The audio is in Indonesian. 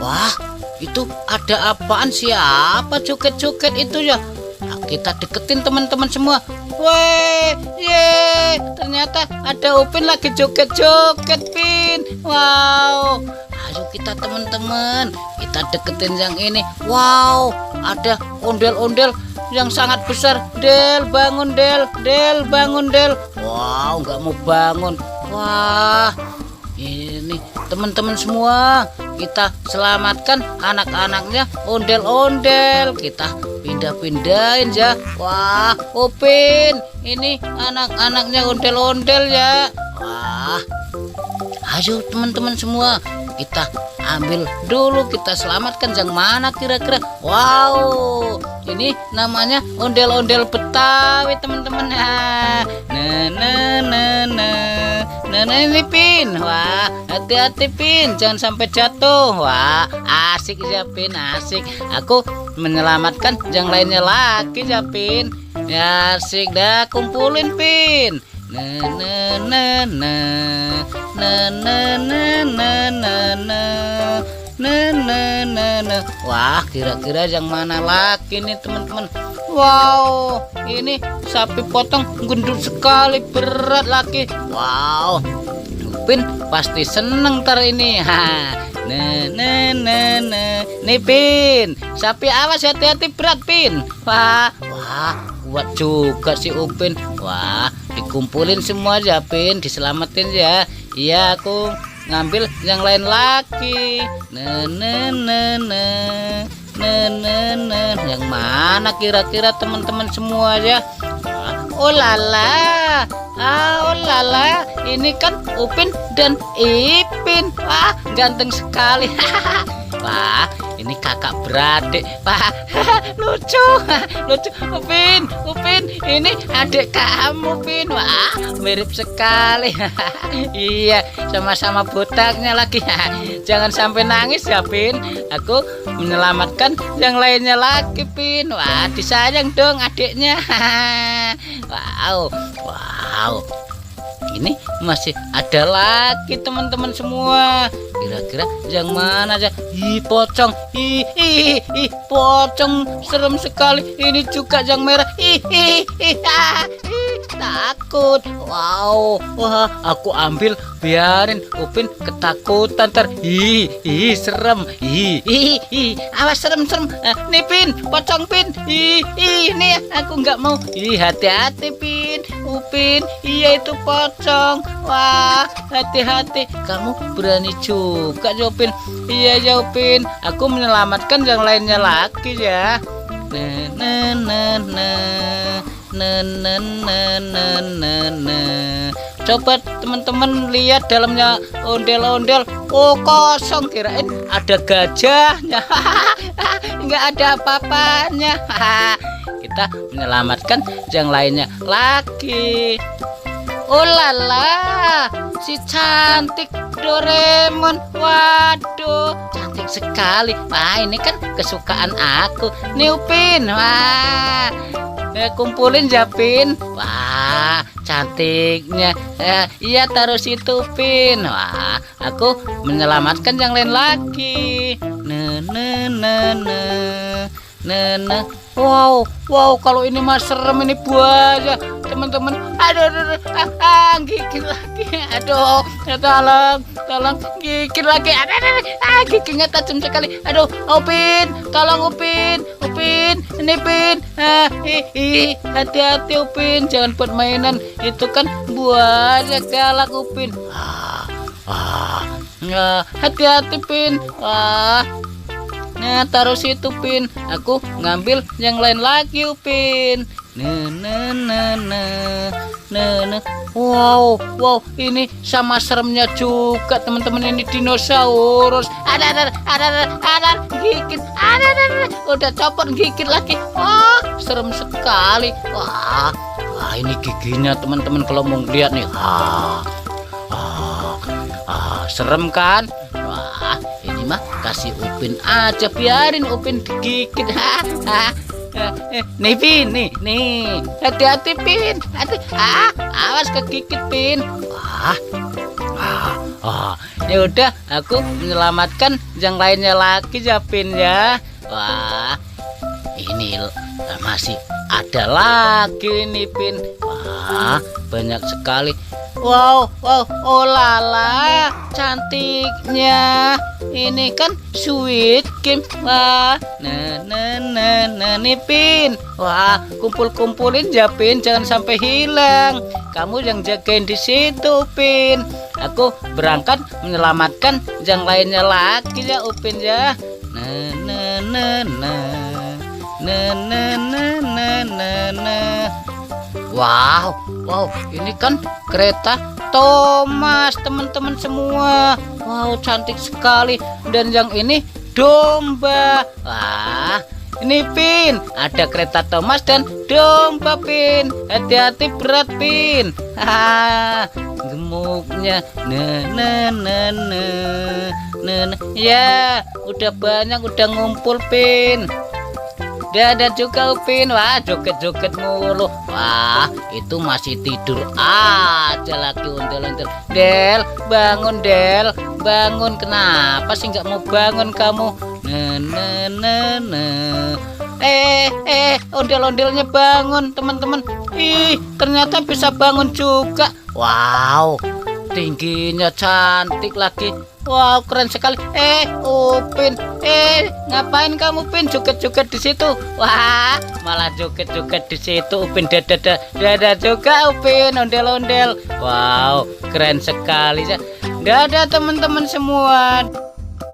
Wah, itu ada apaan? Siapa joget-joget itu ya? Nah, kita deketin teman-teman semua. Weh, ye, ternyata ada Upin lagi joget-joget, Pin. Wow, ayo kita teman-teman, kita deketin yang ini. Wow, ada ondel-ondel yang sangat besar. Del, bangun Del, Del, bangun Del. Wow, nggak mau bangun. Wah, ini teman-teman semua, kita selamatkan anak-anaknya ondel-ondel. Kita pindah-pindahin ya. Wah, Upin, ini anak-anaknya ondel-ondel ya. Wah, ayo teman-teman semua, kita ambil dulu, kita selamatkan. Yang mana kira-kira? Wow, ini namanya ondel-ondel Betawi teman-teman. Nah, ini Pin. Wah, hati-hati Pin, jangan sampai jatuh. Wah, asik ya Pin, asik. Aku menyelamatkan yang lainnya lagi ya Pin. Ya, asik dah, kumpulin Pin. Wah, kira-kira yang mana lagi nih teman-teman? Wow, ini sapi potong gendut sekali, berat lagi. Wow, Upin pasti seneng ntar ini. Nih Pin, sapi awas, hati-hati, berat Pin. Wah, kuat juga si Upin. Wah, dikumpulin semua ya Pin, diselamatin ya. Iya, aku ngambil yang lain lagi. Yang mana kira-kira teman-teman semua ya? Oh lala, oh lala, ini kan Upin dan Ipin. Wah, ganteng sekali. Wah, ini kakak beradik. Wah, lucu, lucu. Upin, ini adik kamu Pin. Wah, mirip sekali. Iya, sama-sama botaknya lagi. Jangan sampai nangis ya Pin. Aku menyelamatkan yang lainnya lagi Pin. Wah, disayang dong adiknya. Wow. Ini masih ada lagi teman-teman semua. Kira-kira yang mana aja? Ih, pocong. Ih, pocong serem sekali. Ini juga yang merah. Takut. Wow, wah, aku ambil, biarin Upin ketakutan ntar. Serem. Awas, serem. Nih Pin, pocong Pin. Nih aku nggak mau. Hati-hati Pin, Upin. Iya, itu pocong. Wah, hati-hati. Kamu berani juga Upin. Iya ya Upin, aku menyelamatkan yang lainnya lagi ya. Coba teman-teman lihat dalamnya ondel-ondel. Oh, kosong, kirain ada gajahnya. Nggak ada apa-apanya. Kita menyelamatkan yang lainnya lagi. Oh lala, si cantik Doraemon. Waduh, cantik sekali. Wah, ini kan kesukaan aku. Nih Upin, wah, kumpulin ya Pin. Wah, cantiknya. Iya, taruh situ Pin. Wah, aku menyelamatkan yang lain lagi. Wow, kalau ini mah serem, ini buaya teman-teman. Aduh, gigit lagi. Aduh, tolong gigit lagi. Giginya tajam sekali. Aduh, Upin, tolong Upin, ini Pin. Hati-hati Upin, jangan buat mainan. Itu kan buaya galak Upin. Hati-hati Pin. Nah, taruh situ Pin. Aku ngambil yang lain lagi Upin. Wow, ini sama seremnya juga teman-teman. Ini dinosaurus. Ada gigit. Udah copot, gigit lagi. Wah, serem sekali. Wah, ini giginya teman-teman kalau mau lihat nih. Serem kan? Wah, ini mah kasih Upin aja, biarin Upin digigit. Nih Pin, nih, hati-hati Pin, awas kegigit Pin. Ya udah, aku menyelamatkan yang lainnya lagi ya, Pin ya. Wah, ini masih ada lagi ini, Pin. Wah, banyak sekali. Wow, wow, oh lala, cantiknya. Ini kan sweet game. Wah, nih Pin. Wah, kumpulin ya, Pin, jangan sampai hilang. Kamu yang jagain di situ, Pin. Aku berangkat menyelamatkan yang lainnya lagi ya, Upin ya. Wow, wow, ini kan kereta Thomas, teman-teman semua. Wow, cantik sekali. Dan yang ini domba. Wah, ini Pin, ada kereta Thomas dan domba, Pin. Hati-hati berat, Pin. Gemuknya. Ya, udah banyak, udah ngumpul, Pin. Udah ada juga, Upin. Wah, joget-joget mulu. Wah, itu masih tidur aja lagi ondel-ondel. Del, bangun Del, bangun. Kenapa sih nggak mau bangun kamu? Ondel-ondelnya bangun, teman-teman. Ih, ternyata bisa bangun juga. Wow, tingginya cantik lagi. Wow, keren sekali. Upin, ngapain kamu, Pin? Joget-joget di situ. Wah, malah joget-joget di situ, Upin. Dada juga, Upin, ondel-ondel. Wow, keren sekali. Dadah teman-teman semua.